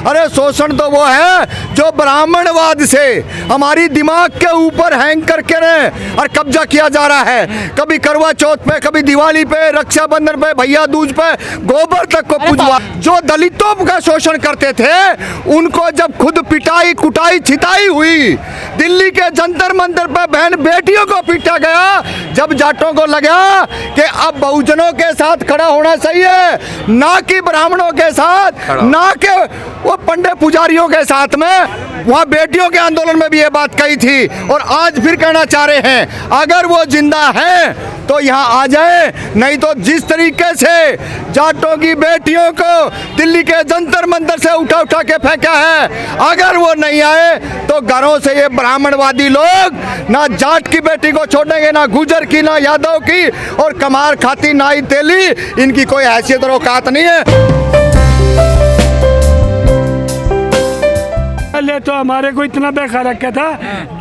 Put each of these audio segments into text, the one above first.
अरे शोषण तो वो है जो ब्राह्मणवाद से हमारी दिमाग के ऊपर हैंग करके और कब्जा किया जा रहा है। कभी करवा चौथ पे, कभी दिवाली पे, रक्षाबंधन पे, भैया दूज पे, गोबर तक को पूजवा। जो दलितों का शोषण करते थे उनको जब खुद पिटाई कुटाई छिताई हुई, दिल्ली के जंतर मंतर पे बहन बेटियों को पीटा गया, जब जाटों को लगा कि अब बहुजनों के साथ खड़ा होना सही है, ना कि ब्राह्मणों के साथ, ना कि वो पंडे पुजारियों के साथ में, वहाँ बेटियों के आंदोलन में भी ये बात कही थी और आज फिर कहना चाह रहे हैं। अगर वो जिंदा है तो यहाँ आ जाए, नहीं तो जिस तरीके से जाटों की बेटियों को दिल्ली के जंतर मंतर से उठा उठा के फेंका है, अगर वो नहीं आए तो घरों से ये ब्राह्मणवादी लोग ना जाट की बेटी को छोड़ेंगे, ना गुजर की, ना यादव की, और कमार खाती नाई तेली, इनकी कोई हैसियत और औकात नहीं है। पहले तो हमारे को इतना बेकार रखा था,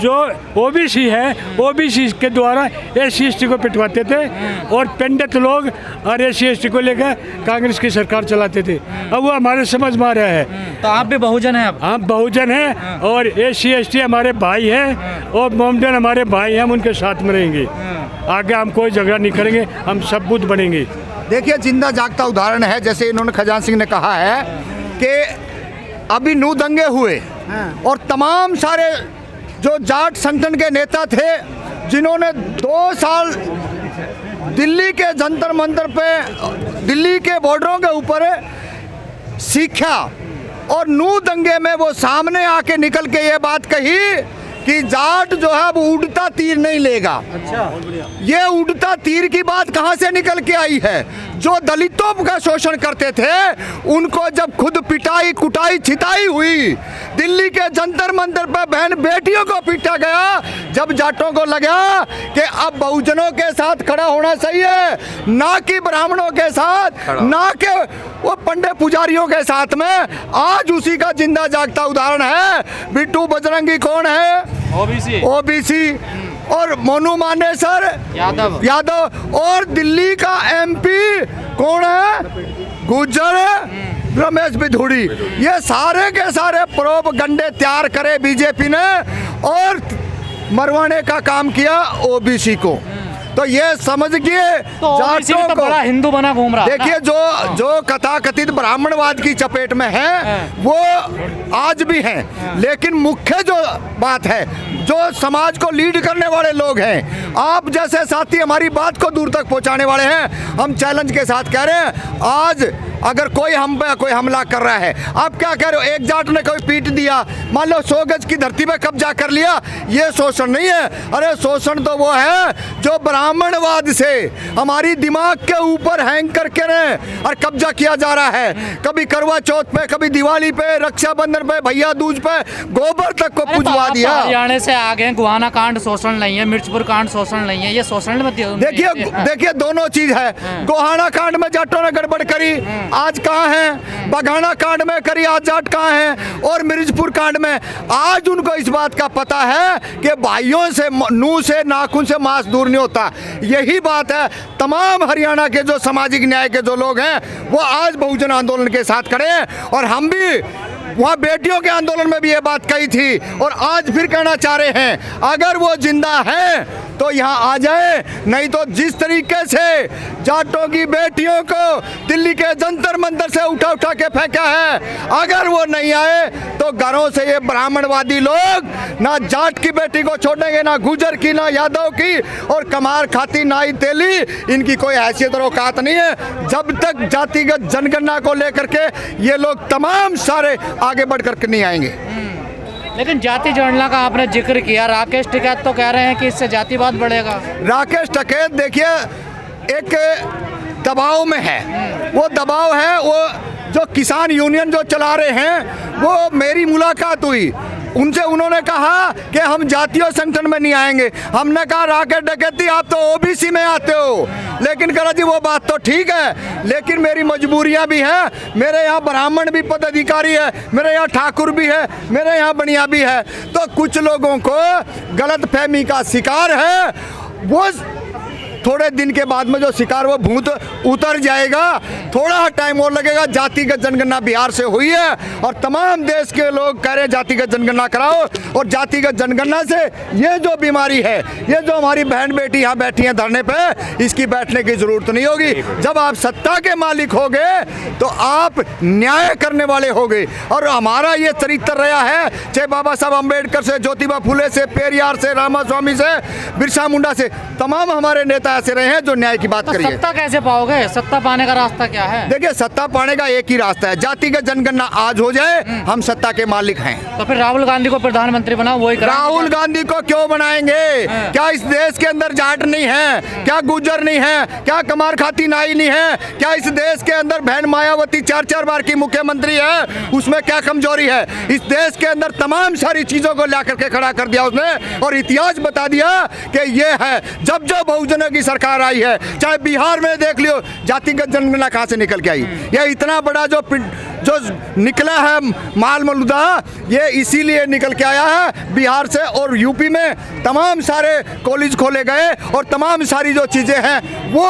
जो ओबीसी है ओबीसी के द्वारा SC/ST को पिटवाते थे और पंडित लोग और SC/ST को लेकर कांग्रेस की सरकार चलाते थे। अब वो हमारे समझ में आ रहा है। तो आप भी बहुजन हैं? अब हम बहुजन हैं और SC/ST हमारे भाई हैं और मोमडन हमारे भाई हैं, हम उनके साथ में रहेंगे। आगे हम कोई झगड़ा नहीं करेंगे, हम सब बुद्ध बनेंगे। देखिए, जिंदा जागता उदाहरण है, जैसे इन्होंने खजान सिंह ने कहा है कि अभी नू दंगे हुए और तमाम सारे जो जाट संगठन के नेता थे जिन्होंने 2 साल दिल्ली के जंतर मंतर पे, दिल्ली के बॉर्डरों के ऊपर सीखा, और नू दंगे में वो सामने आके निकल के ये बात कही कि जाट जो है वो उड़ता तीर नहीं लेगा। अच्छा, ये उड़ता तीर की बात कहाँ से निकल के आई है? जो दलितों का शोषण करते थे उनको जब खुद पिटाई कुटाई छिताई हुई, दिल्ली के जंतर मंतर पे बहन बेटियों को पीटा गया, जब जाटों को लगा कि अब बहुजनों के साथ खड़ा होना सही है, ना कि ब्राह्मणों के साथ, ना कि वो पंडे पुजारियों के साथ में, आज उसी का जिंदा जागता उदाहरण है। बिट्टू बजरंगी कौन है? ओबीसी। और मोनू मानेसर यादव। और दिल्ली का MP कौन है? गुज्जर रमेश बिधूड़ी। ये सारे के सारे प्रोपगंडे तैयार करे बीजेपी ने और मरवाने का काम किया ओबीसी को। तो ये समझ के तो जाटों को बड़ा हिंदू बना घूम रहा। देखिए, जो कथाकथित ब्राह्मणवाद की चपेट में है वो आज भी हैं, लेकिन मुख्य जो बात है, जो समाज को लीड करने वाले लोग हैं, आप जैसे साथी हमारी बात को दूर तक पहुंचाने वाले हैं। हम चैलेंज के साथ कह रहे हैं, आज अगर कोई हम पे कोई हमला कर रहा है, आप क्या कह रहे हो? एक जाट ने कोई पीट दिया, मान लो 100 गज की धरती पे कब्जा कर लिया, ये शोषण नहीं है। अरे शोषण तो वो है जो ब्राह्मणवाद से हमारी दिमाग के ऊपर हैंग करके और कब्जा किया जा रहा है। कभी करवा चौथ पे, कभी दिवाली पे, रक्षाबंधन पे, भैया दूज पे, गोबर तक को पूजवा दिया। हरियाणा से आ गए, गोहाना कांड शोषण नहीं है, मिर्चपुर कांड शोषण नहीं है, ये शोषण मत देखिए दोनों चीज है। गोहाना कांड में जाटों ने गड़बड़ करी, आज कहाँ हैं? बघाना कांड में करी, आज जाट कहाँ हैं? और मिर्चपुर कांड में आज उनको इस बात का पता है कि भाइयों से, नूह से, नाखून से मांस दूर नहीं होता। यही बात है, तमाम हरियाणा के जो सामाजिक न्याय के जो लोग हैं वो आज बहुजन आंदोलन के साथ खड़े हैं, और हम भी वहाँ बेटियों के आंदोलन में भी ये बात कही थी और आज फिर कहना चाह रहे हैं। अगर वो जिंदा है तो यहाँ आ जाए, नहीं तो जिस तरीके से जाटों की बेटियों को दिल्ली के जंतर मंतर से उठा उठा के फेंका है, अगर वो नहीं आए तो घरों से ये ब्राह्मणवादी लोग ना जाट की बेटी को छोड़ेंगे, ना गुजर की, ना यादव की, और कमार खाती नाई तेली, इनकी कोई हैसियत और औकात नहीं है। जब तक जातिगत जनगणना को लेकर के ये लोग तमाम सारे आगे बढ़ करके नहीं आएंगे। लेकिन जाति जनगणना का आपने जिक्र किया, राकेश टिकैत तो कह रहे हैं कि इससे जातिवाद बढ़ेगा। राकेश टिकैत देखिए एक दबाव में है, वो दबाव है, वो जो किसान यूनियन जो चला रहे हैं, वो मेरी मुलाकात हुई उनसे, उन्होंने कहा कि हम जातीय संगठन में नहीं आएंगे। हमने कहा राकेश टिकैत आप तो ओबीसी में आते हो, लेकिन कहा जी वो बात तो ठीक है, लेकिन मेरी मजबूरियां भी हैं, मेरे यहाँ ब्राह्मण भी पदाधिकारी है, मेरे यहाँ ठाकुर भी है, मेरे यहाँ बनिया भी है। तो कुछ लोगों को गलत फहमी का शिकार है, वो थोड़े दिन के बाद में जो शिकार वो भूत उतर जाएगा। थोड़ा टाइम और लगेगा। जातिगत जनगणना बिहार से हुई है और तमाम देश के लोग कह रहे हैं जातिगत जनगणना कराओ। और जातिगत जनगणना से ये जो बीमारी है, ये जो हमारी बहन बेटी यहाँ बैठी हैं धरने पे, इसकी बैठने की जरूरत नहीं होगी। जब आप सत्ता के मालिक होगे तो आप न्याय करने वाले होगे। और हमारा ये चरित्र रहा है, चाहे बाबा साहब अम्बेडकर से, ज्योतिबा फुले से, पेरियार से, रामास्वामी से, बिरसा मुंडा से, तमाम हमारे नेता ऐसे रहे हैं जो न्याय की बात तो करिए। सत्ता कैसे पाओगे? सत्ता पाने का रास्ता क्या है? देखिए, सत्ता पाने का एक ही रास्ता है, जातिगत जनगणना आज हो जाए, हम सत्ता के मालिक हैं। तो फिर राहुल गांधी को प्रधानमंत्री बनाओ, वही कराएंगे। राहुल गांधी को क्यों बनाएंगे? क्या इस देश के अंदर जाट नहीं है? क्या गुज्जर नहीं है? क्या कमार खाती नाई नहीं है? क्या इस देश के अंदर बहन मायावती 4-4 बार की मुख्यमंत्री है? उसमें क्या कमजोरी है? इस देश के अंदर तमाम सारी चीजों को ला करके खड़ा कर दिया उसने और इतिहास बता दिया कि ये है। जब जो बहुजनों की सरकार आई है, चाहे बिहार में देख लियो, जातिगत जनगणना कहाँ से निकल के आई? ये इतना बड़ा जो निकला है माल मलूदा, ये इसीलिए निकल के आया है बिहार से। और यूपी में तमाम सारे कॉलेज खोले गए और तमाम सारी जो चीजें हैं वो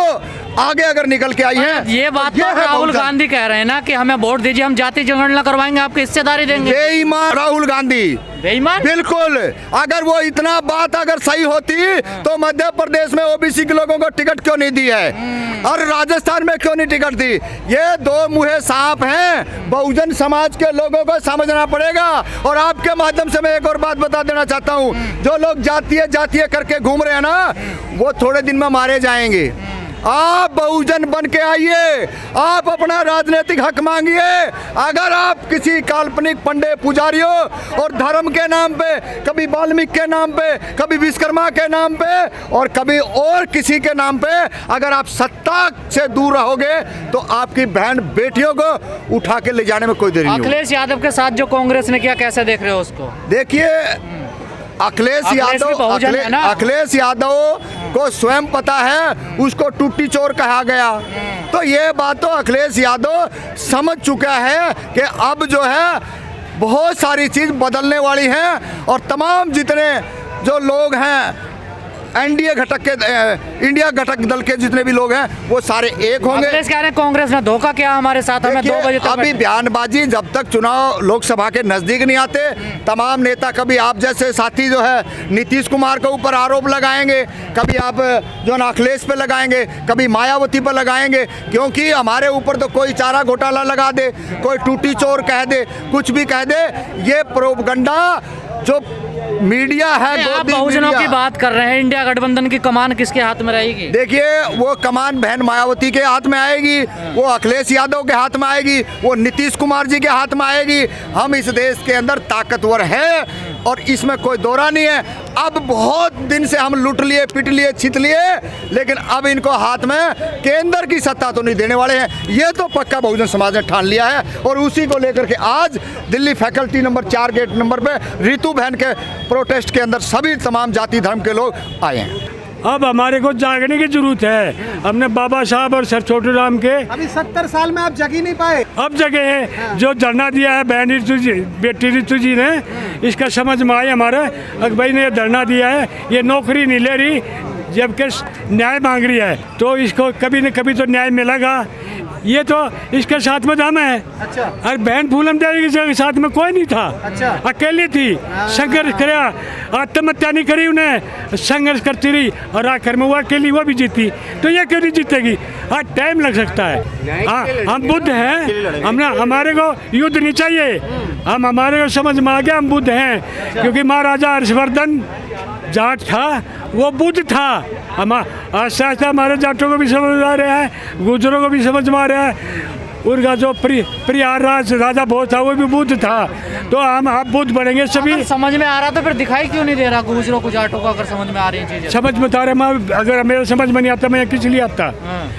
आगे अगर निकल के आई है। ये बात तो है राहुल बहुजन। गांधी कह रहे हैं ना कि हमें वोट दीजिए, हम जाति जनगणना करवाएंगे, आपकी हिस्सेदारी देंगे। बेईमान राहुल गांधी, बेईमान? बिल्कुल। अगर वो इतना बात अगर सही होती तो मध्य प्रदेश में ओबीसी के लोगों को टिकट क्यों नहीं दी है और राजस्थान में क्यों नहीं टिकट दी? ये दो मुँहे सांप हैं, बहुजन समाज के लोगों को समझना पड़ेगा। और आपके माध्यम से मैं एक और बात बता देना चाहता हूँ, जो लोग जातीय करके घूम रहे हैं ना, वो थोड़े दिन में मारे जाएंगे। आप बहुजन बन के आइए, आप अपना राजनीतिक हक मांगिए। अगर आप किसी काल्पनिक पंडे पुजारियों और धर्म के नाम पे, कभी वाल्मीकि के नाम पे, कभी विश्वकर्मा के नाम पे और कभी और किसी के नाम पे अगर आप सत्ता से दूर रहोगे तो आपकी बहन बेटियों को उठा के ले जाने में कोई देरी नहीं होगी। अखिलेश यादव के साथ जो कांग्रेस ने किया, कैसे देख रहे हो उसको? देखिए, अखिलेश यादव को स्वयं पता है उसको टूटी चोर कहा गया। तो ये बात तो अखिलेश यादव समझ चुका है कि अब जो है बहुत सारी चीज बदलने वाली है और तमाम जितने जो लोग हैं एनडीए घटक के, इंडिया घटक दल के जितने भी लोग हैं वो सारे एक होंगे। अखिलेश कह रहे हैं कांग्रेस ने धोखा किया हमारे साथ, हमें 2 बजे तक अभी बयानबाजी जब तक चुनाव लोकसभा के नजदीक नहीं आते, तमाम नेता, कभी आप जैसे साथी जो है नीतीश कुमार के ऊपर आरोप लगाएंगे, कभी आप जो ना अखिलेश पे लगाएंगे, कभी मायावती पर लगाएंगे, क्योंकि हमारे ऊपर तो कोई चारा घोटाला लगा दे, कोई टूटी चोर कह दे, कुछ भी कह दे। ये प्रोपगंडा जो मीडिया है, आप बहुजनों की बात कर रहे हैं, इंडिया गठबंधन की कमान किसके हाथ में रहेगी? देखिए, वो कमान बहन मायावती के हाथ में आएगी, वो अखिलेश यादव के हाथ में आएगी, वो नीतीश कुमार जी के हाथ में आएगी। हम इस देश के अंदर ताकतवर हैं और इसमें कोई दौरा नहीं है। अब बहुत दिन से हम लूट लिए, पिट लिए, छित लिए, लेकिन अब इनको हाथ में केंद्र की सत्ता तो नहीं देने वाले हैं। ये तो पक्का बहुजन समाज ने ठान लिया है और उसी को लेकर के आज Delhi faculty number 4 gate number पे रितु बहन के प्रोटेस्ट के अंदर सभी तमाम जाति धर्म के लोग आए हैं। अब हमारे को जागने की जरूरत है। हमने बाबा साहब और सर छोटू राम के अभी 70 साल में आप जग ही नहीं पाए। अब जगह है। जो धरना दिया है बहन रितु जी, बेटी रितु जी ने, इसका समझ में आए हमारे अकबई ने धरना दिया है। ये नौकरी नहीं ले रही जबकि न्याय मांग रही है, तो इसको कभी न कभी तो न्याय मिलेगा। ये तो इसके साथ में दम है। अच्छा। और बहन फूलन देवी के साथ में कोई नहीं था। अच्छा। अकेली थी, संघर्ष कराया, आत्महत्या नहीं करी, उन्हें संघर्ष करती रही और आखिर में वो अकेली वो भी जीती। तो ये क्यों नहीं जीतेगी? हाँ, टाइम लग सकता है। हाँ, हम बुद्ध हैं, हमारे को युद्ध नहीं चाहिए। हम हमारे को समझ में आ गया हम बुद्ध हैं, क्योंकि महाराजा हर्षवर्धन जाट था, वो बुद्ध था। हम आस्ता आस्ता हमारे जाटों को भी समझ आ रहा है, गुजरों को भी समझ में आ रहा है। उनका जो प्रियार राजा भोज था वो भी बुद्ध था। तो हम आप बुद्ध बनेंगे सभी। अगर समझ में आ रहा तो फिर दिखाई क्यों नहीं दे रहा गुजरों को, जाटों को? अगर समझ में आ रही चीजें, समझ में आ रहा है। अगर मेरे समझ में नहीं आता मैं किस लिए आता?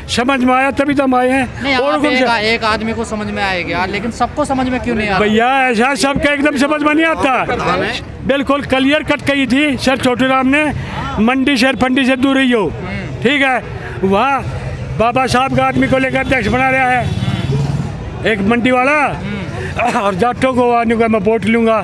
समझ में आया तभी तो हम आए हैं। नहीं, आप एक आदमी को समझ में आएगा, लेकिन सबको समझ में क्यों नहीं आ रहा? भैया ऐसा सबका एकदम समझ में नहीं आता। बिल्कुल क्लियर कट कही थी सर छोटू राम ने, मंडी शहर फंडी से दूर ही हो, ठीक है। वहाँ बाबा साहब का आदमी को लेकर अध्यक्ष बना रहा है एक मंडी वाला, और जाटों को आने को मैं वोट लूँगा।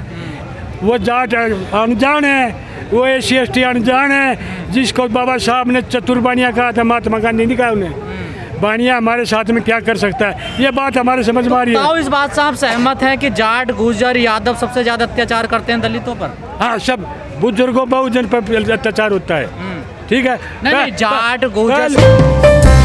वो जाट अनजान है, वो SC/ST अनजान है, जिसको बाबा साहब ने चतुर्बानिया कहा था, महात्मा गांधी ने कहा उन्हें बानिया हमारे साथ में क्या कर सकता है, ये बात हमारे समझ में आ रही है। इस बात से आप सहमत हैं कि जाट, गुर्जर, यादव सबसे ज्यादा अत्याचार करते हैं दलितों पर? हाँ, सब बुजुर्गों बहुजन पर अत्याचार होता है, ठीक है। नहीं, जाट, गुर्जर